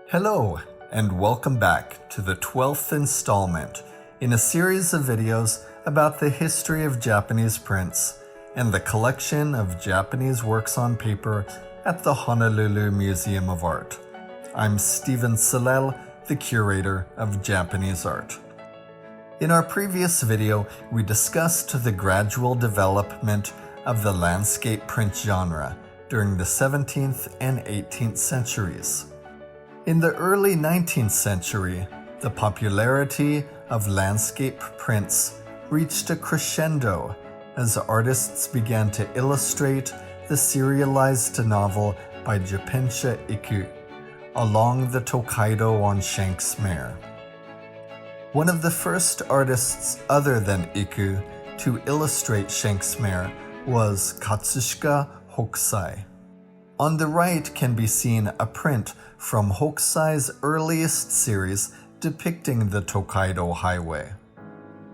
Hello, and welcome back to the 12th installment in a series of videos about the history of Japanese prints and the collection of Japanese works on paper at the Honolulu Museum of Art. I'm Stephen Salel, the curator of Japanese art. In our previous video, we discussed the gradual development of the landscape print genre during the 17th and 18th centuries. In the early 19th century, the popularity of landscape prints reached a crescendo as artists began to illustrate the serialized novel by Juppensha Ikku, Along the Tokaido on Shanks Mare. One of the first artists other than Ikku to illustrate Shanks Mare was Katsushika Hokusai. On the right can be seen a print from Hokusai's earliest series depicting the Tokaido Highway.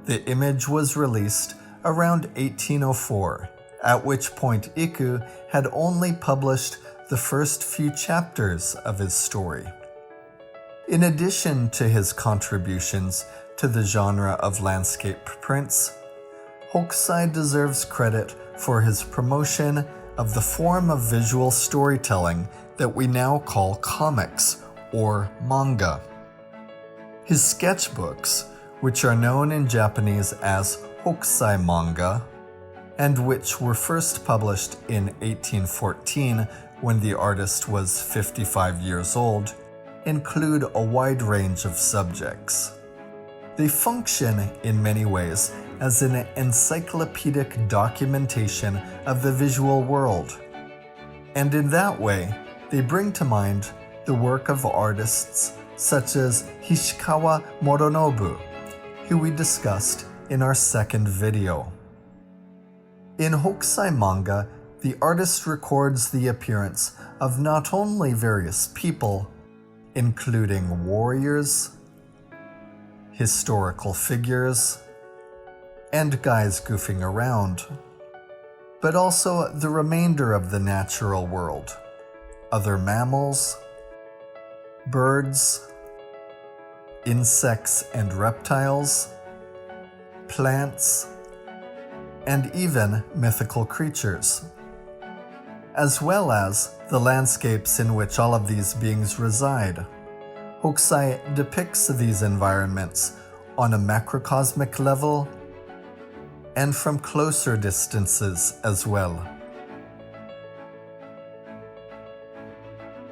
The image was released around 1804, at which point Ikku had only published the first few chapters of his story. In addition to his contributions to the genre of landscape prints, Hokusai deserves credit for his promotion of the form of visual storytelling that we now call comics or manga. His sketchbooks, which are known in Japanese as Hokusai manga, and which were first published in 1814 when the artist was 55 years old, include a wide range of subjects. They function in many ways as an encyclopedic documentation of the visual world. And in that way, they bring to mind the work of artists such as Hishikawa Moronobu, who we discussed in our second video. In Hokusai manga, the artist records the appearance of not only various people, including warriors, historical figures, and guys goofing around, but also the remainder of the natural world, other mammals, birds, insects and reptiles, plants, and even mythical creatures, as well as the landscapes in which all of these beings reside. Hokusai depicts these environments on a macrocosmic level and from closer distances as well.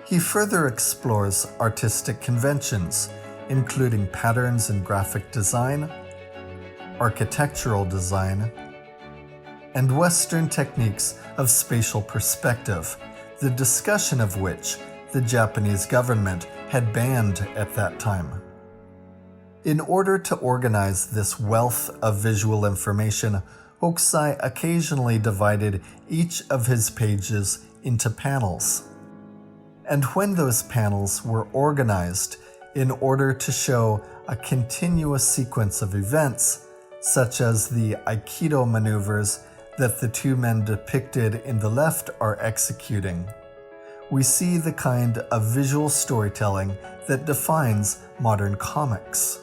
He further explores artistic conventions, including patterns in graphic design, architectural design, and Western techniques of spatial perspective, the discussion of which the Japanese government had banned at that time. In order to organize this wealth of visual information, Hokusai occasionally divided each of his pages into panels. And when those panels were organized in order to show a continuous sequence of events, such as the Aikido maneuvers that the two men depicted in the left are executing, we see the kind of visual storytelling that defines modern comics.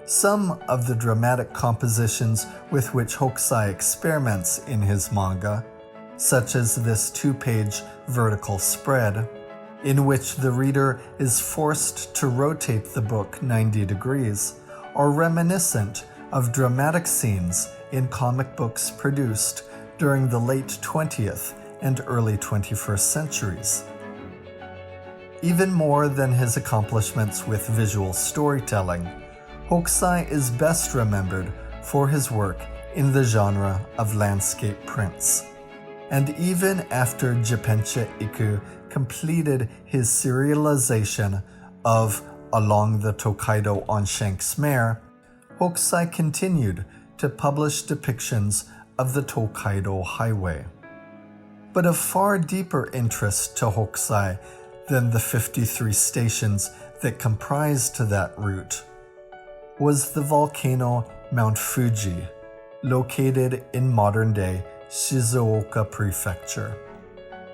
Some of the dramatic compositions with which Hokusai experiments in his manga, such as this 2-page vertical spread, in which the reader is forced to rotate the book 90 degrees, are reminiscent of dramatic scenes in comic books produced during the late 20th and early 21st centuries. Even more than his accomplishments with visual storytelling, Hokusai is best remembered for his work in the genre of landscape prints. And even after Juppensha Ikku completed his serialization of Along the Tokaido on Shanks Mare, Hokusai continued to publish depictions of the Tokaido Highway. But of far deeper interest to Hokusai than the 53 stations that comprised that route was the volcano Mount Fuji, located in modern-day Shizuoka Prefecture.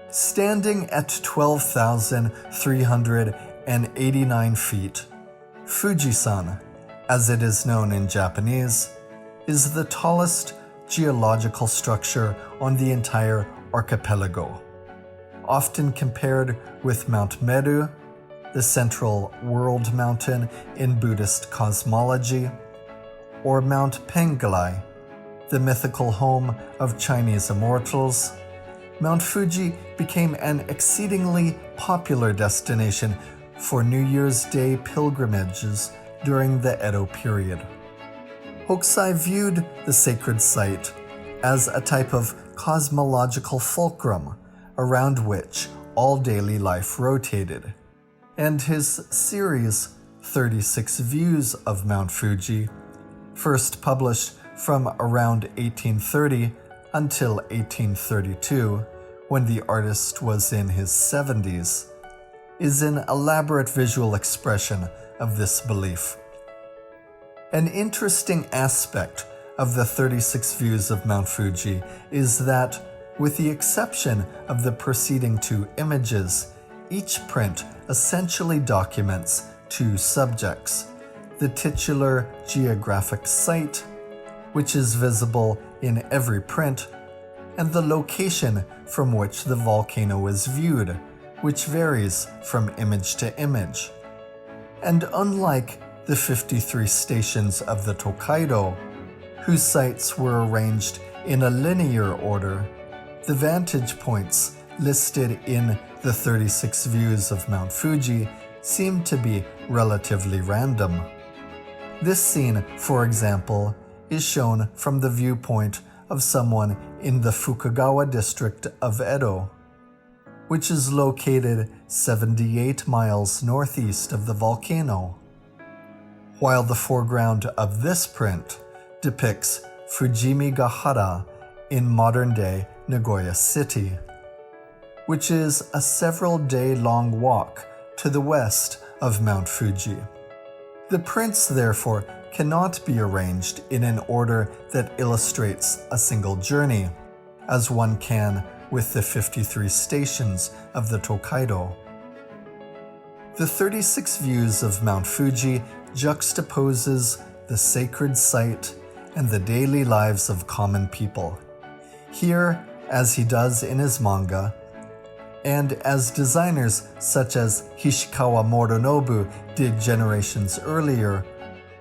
Standing at 12,300 189 feet, Fujisan, as it is known in Japanese, is the tallest geological structure on the entire archipelago, often compared with Mount Meru, the central world mountain in Buddhist cosmology, or Mount Penglai, the mythical home of Chinese immortals. Mount Fuji became an exceedingly popular destination for New Year's Day pilgrimages during the Edo period. Hokusai viewed the sacred site as a type of cosmological fulcrum around which all daily life rotated, and his series 36 Views of Mount Fuji, first published from around 1830 until 1832, when the artist was in his 70s, is an elaborate visual expression of this belief. An interesting aspect of the 36 Views of Mount Fuji is that, with the exception of the preceding two images, each print essentially documents two subjects: the titular geographic site, which is visible in every print, and the location from which the volcano is viewed, which varies from image to image. And unlike the 53 stations of the Tokaido, whose sites were arranged in a linear order, the vantage points listed in the 36 Views of Mount Fuji seem to be relatively random. This scene, for example, is shown from the viewpoint of someone in the Fukagawa district of Edo, which is located 78 miles northeast of the volcano, while the foreground of this print depicts Fujimigahara in modern-day Nagoya City, which is a several-day-long walk to the west of Mount Fuji. The prints, therefore, cannot be arranged in an order that illustrates a single journey, as one can with the 53 stations of the Tokaido. The 36 Views of Mount Fuji juxtaposes the sacred site and the daily lives of common people. Here, as he does in his manga, and as designers such as Hishikawa Morinobu did generations earlier,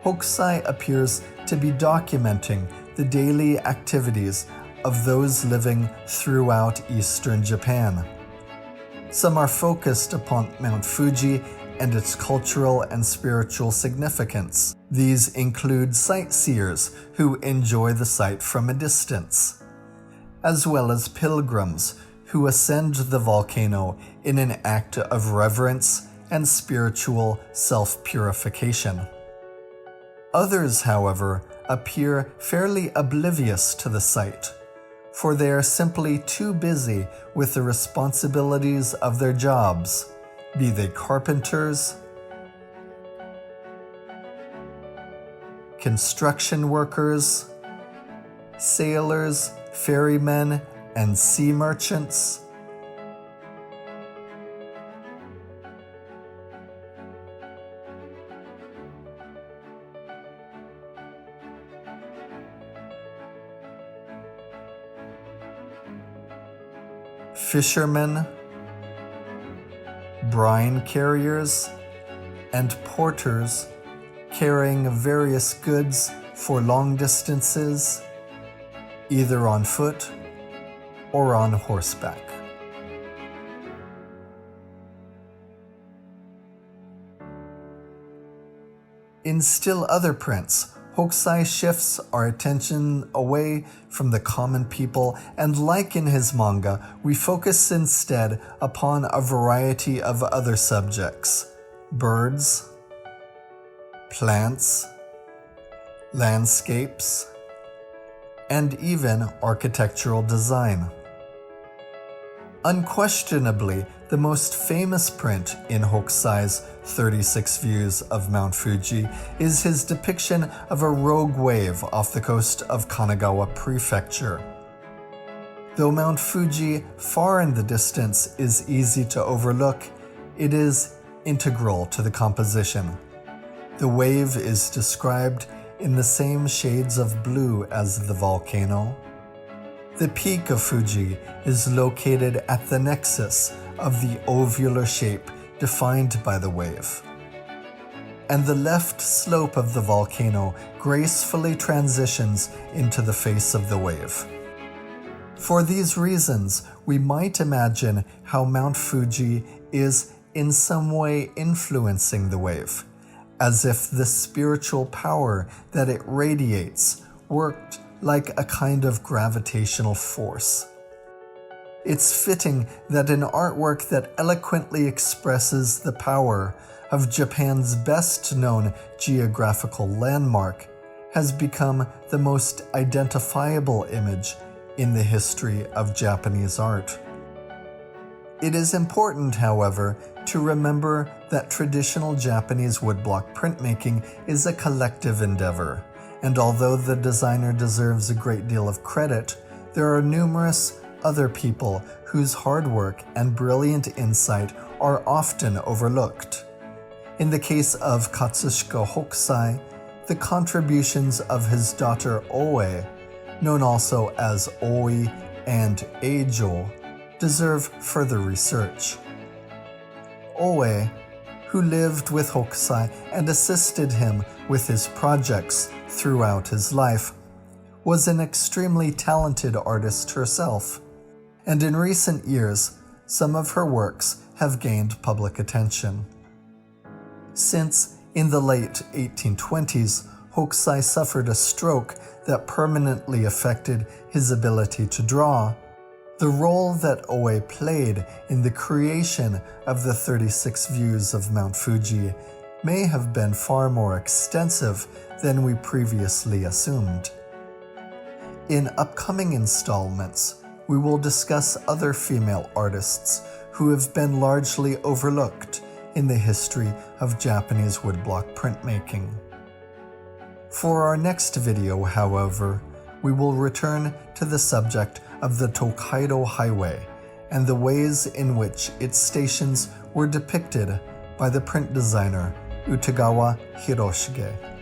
Hokusai appears to be documenting the daily activities of those living throughout eastern Japan. Some are focused upon Mount Fuji and its cultural and spiritual significance. These include sightseers who enjoy the site from a distance, as well as pilgrims who ascend the volcano in an act of reverence and spiritual self-purification. Others, however, appear fairly oblivious to the site, for they are simply too busy with the responsibilities of their jobs, be they carpenters, construction workers, sailors, ferrymen, and sea merchants. Fishermen, brine carriers, and porters carrying various goods for long distances, either on foot or on horseback. In still other prints, Hokusai shifts our attention away from the common people, and like in his manga, we focus instead upon a variety of other subjects: birds, plants, landscapes, and even architectural design. Unquestionably, the most famous print in Hokusai's 36 Views of Mount Fuji is his depiction of a rogue wave off the coast of Kanagawa Prefecture. Though Mount Fuji, far in the distance, is easy to overlook, it is integral to the composition. The wave is described in the same shades of blue as the volcano. The peak of Fuji is located at the nexus of the ovular shape defined by the wave. And the left slope of the volcano gracefully transitions into the face of the wave. For these reasons, we might imagine how Mount Fuji is in some way influencing the wave, as if the spiritual power that it radiates worked like a kind of gravitational force. It's fitting that an artwork that eloquently expresses the power of Japan's best-known geographical landmark has become the most identifiable image in the history of Japanese art. It is important, however, to remember that traditional Japanese woodblock printmaking is a collective endeavor, and although the designer deserves a great deal of credit, there are numerous other people whose hard work and brilliant insight are often overlooked. In the case of Katsushika Hokusai, the contributions of his daughter Oe, known also as Oi and Eijo, deserve further research. Oe, who lived with Hokusai and assisted him with his projects throughout his life, was an extremely talented artist herself, and in recent years, some of her works have gained public attention. Since, in the late 1820s, Hokusai suffered a stroke that permanently affected his ability to draw, the role that Oe played in the creation of the 36 views of Mount Fuji may have been far more extensive than we previously assumed. In upcoming installments, we will discuss other female artists who have been largely overlooked in the history of Japanese woodblock printmaking. For our next video, however, we will return to the subject of the Tokaido Highway and the ways in which its stations were depicted by the print designer Utagawa Hiroshige.